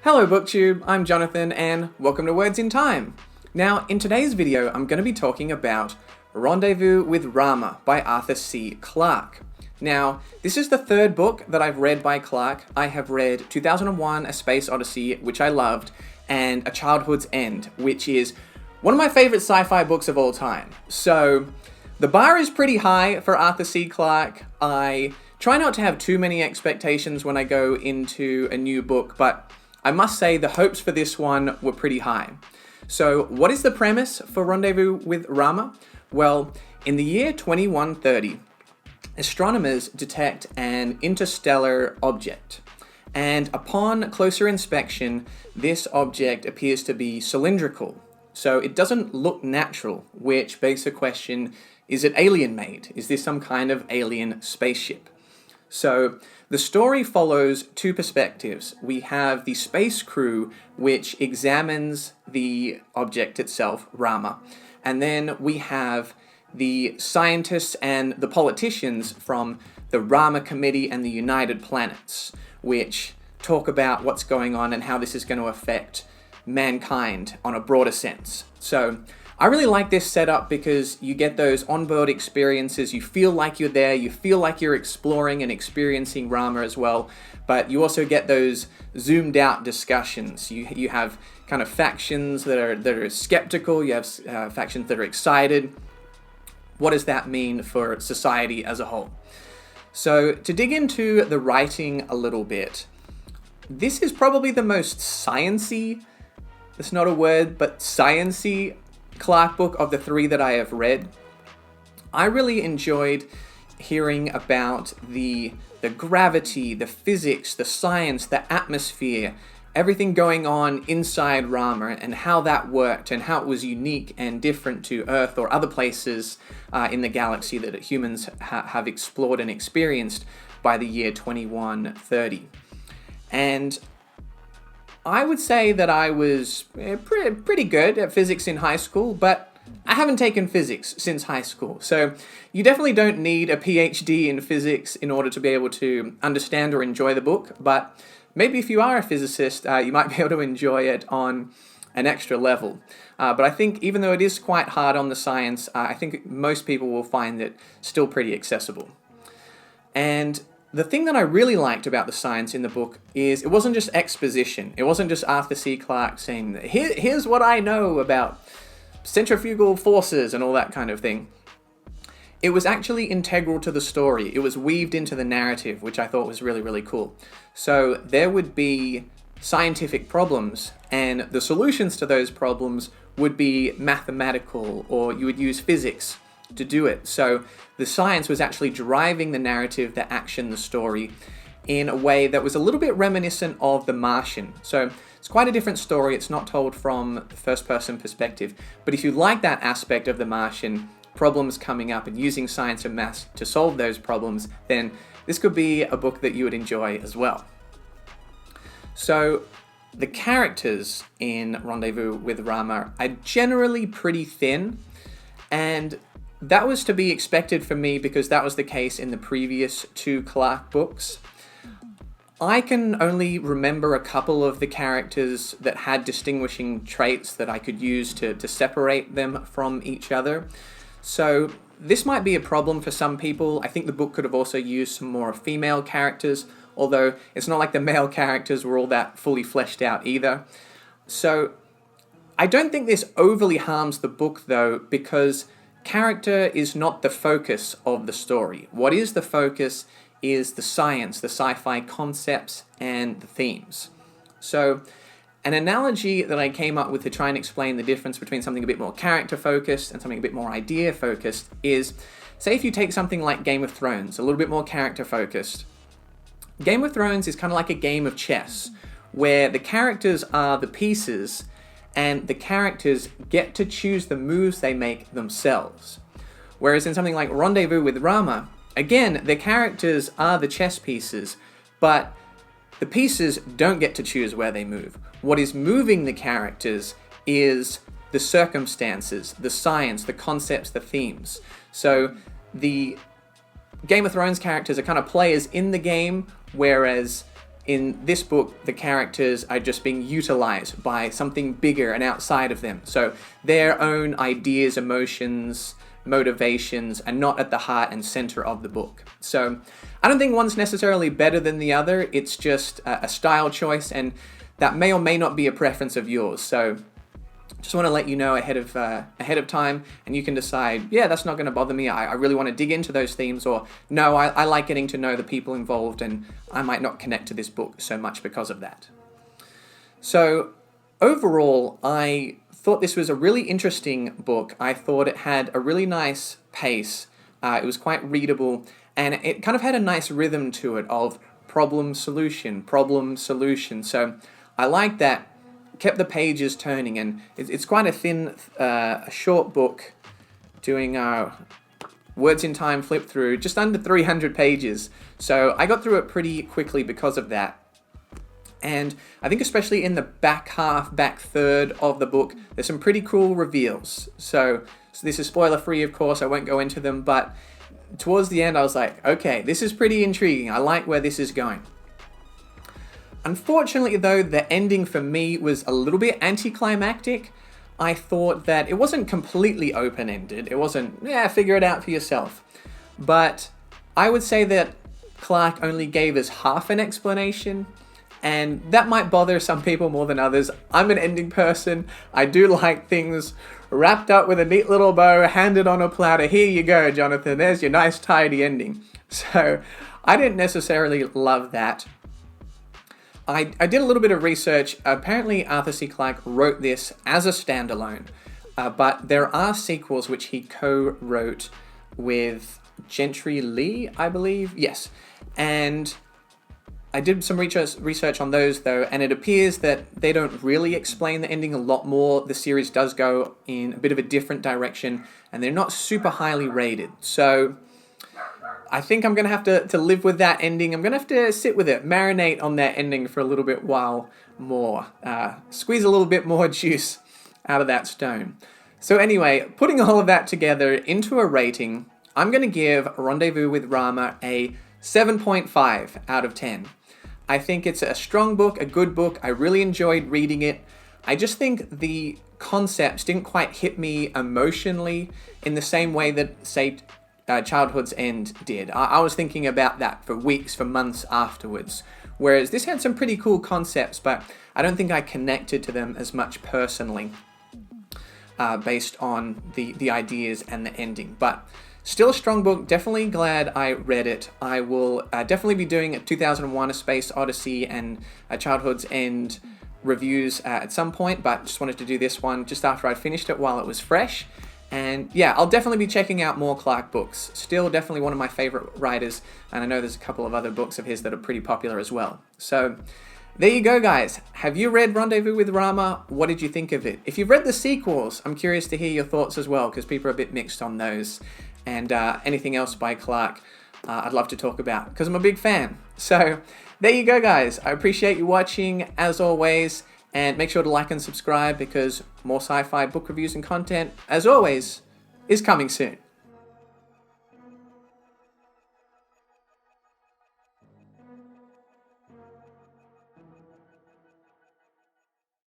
Hello BookTube, I'm Jonathan and welcome to Words in Time. Now, in today's video, I'm going to be talking about Rendezvous with Rama by Arthur C. Clarke. Now, this is the third book that I've read by Clarke. I have read 2001: A Space Odyssey, which I loved, and A Childhood's End, which is one of my favorite sci-fi books of all time. So, the bar is pretty high for Arthur C. Clarke. I try not to have too many expectations when I go into a new book, but I must say the hopes for this one were pretty high. So what is the premise for Rendezvous with Rama? Well, in the year 2130, astronomers detect an interstellar object. And upon closer inspection, this object appears to be cylindrical. So it doesn't look natural, which begs the question, is it alien made? Is this some kind of alien spaceship? So the story follows two perspectives. We have the space crew, which examines the object itself, Rama, and then we have the scientists and the politicians from the Rama Committee and the United Planets, which talk about what's going on and how this is going to affect mankind on a broader sense. So I really like this setup because you get those onboard experiences, you feel like you're there, you feel like you're exploring and experiencing Rama as well, but you also get those zoomed out discussions. You have kind of factions that are skeptical, you have factions that are excited. What does that mean for society as a whole? So to dig into the writing a little bit, this is probably the most science-y, it's not a word, but science-y Clarke book of the three that I have read. I really enjoyed hearing about the gravity, the physics, the science, the atmosphere, everything going on inside Rama and how that worked and how it was unique and different to Earth or other places in the galaxy that humans have explored and experienced by the year 2130. And I would say that I was pretty good at physics in high school, but I haven't taken physics since high school. So you definitely don't need a PhD in physics in order to be able to understand or enjoy the book, but maybe if you are a physicist, you might be able to enjoy it on an extra level. But I think even though it is quite hard on the science, I think most people will find it still pretty accessible. And the thing that I really liked about the science in the book is it wasn't just exposition. It wasn't just Arthur C. Clarke saying, here's what I know about centrifugal forces and all that kind of thing. It was actually integral to the story. It was weaved into the narrative, which I thought was really, really cool. So there would be scientific problems, and the solutions to those problems would be mathematical, or you would use physics to do it. So the science was actually driving the narrative, the action, the story in a way that was a little bit reminiscent of The Martian. So it's quite a different story. It's not told from the first person perspective. But if you like that aspect of The Martian, problems coming up and using science and maths to solve those problems, then this could be a book that you would enjoy as well. So the characters in Rendezvous with Rama are generally pretty thin, and that was to be expected for me because that was the case in the previous two Clarke books. I can only remember a couple of the characters that had distinguishing traits that I could use to separate them from each other. So this might be a problem for some people. I think the book could have also used some more female characters, although it's not like the male characters were all that fully fleshed out either. So I don't think this overly harms the book though, because character is not the focus of the story. What is the focus is the science, the sci-fi concepts, and the themes. So an analogy that I came up with to try and explain the difference between something a bit more character-focused and something a bit more idea-focused is, say if you take something like Game of Thrones, a little bit more character-focused. Game of Thrones is kind of like a game of chess, where the characters are the pieces, and the characters get to choose the moves they make themselves. Whereas in something like Rendezvous with Rama, again, the characters are the chess pieces, but the pieces don't get to choose where they move. What is moving the characters is the circumstances, the science, the concepts, the themes. So the Game of Thrones characters are kind of players in the game, whereas in this book, the characters are just being utilized by something bigger and outside of them. So their own ideas, emotions, motivations are not at the heart and center of the book. So I don't think one's necessarily better than the other. It's just a style choice, and that may or may not be a preference of yours. So just want to let you know ahead of time, and you can decide, yeah, that's not going to bother me. I really want to dig into those themes, or no, I like getting to know the people involved, and I might not connect to this book so much because of that. So overall, I thought this was a really interesting book. I thought it had a really nice pace. It was quite readable, and it kind of had a nice rhythm to it of problem, solution, problem, solution. So I like that. Kept the pages turning, and it's quite a thin, short book, doing words in time flip through, just under 300 pages. So I got through it pretty quickly because of that. And I think especially in the back third of the book, there's some pretty cool reveals. So this is spoiler free, of course, I won't go into them, but towards the end I was like, okay, this is pretty intriguing. I like where this is going. Unfortunately, though, the ending for me was a little bit anticlimactic. I thought that it wasn't completely open-ended. It wasn't, yeah, figure it out for yourself. But I would say that Clarke only gave us half an explanation, and that might bother some people more than others. I'm an ending person. I do like things wrapped up with a neat little bow, handed on a platter. Here you go, Jonathan. There's your nice, tidy ending. So I didn't necessarily love that. I did a little bit of research. Apparently, Arthur C. Clarke wrote this as a standalone, but there are sequels which he co-wrote with Gentry Lee, I believe. Yes, and I did some research on those, though, and it appears that they don't really explain the ending a lot more. The series does go in a bit of a different direction, and they're not super highly rated. So I think I'm going to have to live with that ending. I'm going to have to sit with it, marinate on that ending for a little bit while more. Squeeze a little bit more juice out of that stone. So anyway, putting all of that together into a rating, I'm going to give Rendezvous with Rama a 7.5 out of 10. I think it's a strong book, a good book. I really enjoyed reading it. I just think the concepts didn't quite hit me emotionally in the same way that, say, Childhood's End did. I was thinking about that for weeks, for months afterwards. Whereas this had some pretty cool concepts, but I don't think I connected to them as much personally based on the ideas and the ending. But still a strong book. Definitely glad I read it. I will definitely be doing a 2001: A Space Odyssey and Childhood's End reviews at some point, but just wanted to do this one just after I finished it while it was fresh. And yeah, I'll definitely be checking out more Clarke books. Still definitely one of my favorite writers, and I know there's a couple of other books of his that are pretty popular as well. So there you go, guys. Have you read Rendezvous with Rama? What did you think of it? If you've read the sequels, I'm curious to hear your thoughts as well, because people are a bit mixed on those. And anything else by Clarke, I'd love to talk about, because I'm a big fan. So there you go, guys. I appreciate you watching, as always. And make sure to like and subscribe, because more sci-fi book reviews and content, as always, is coming soon.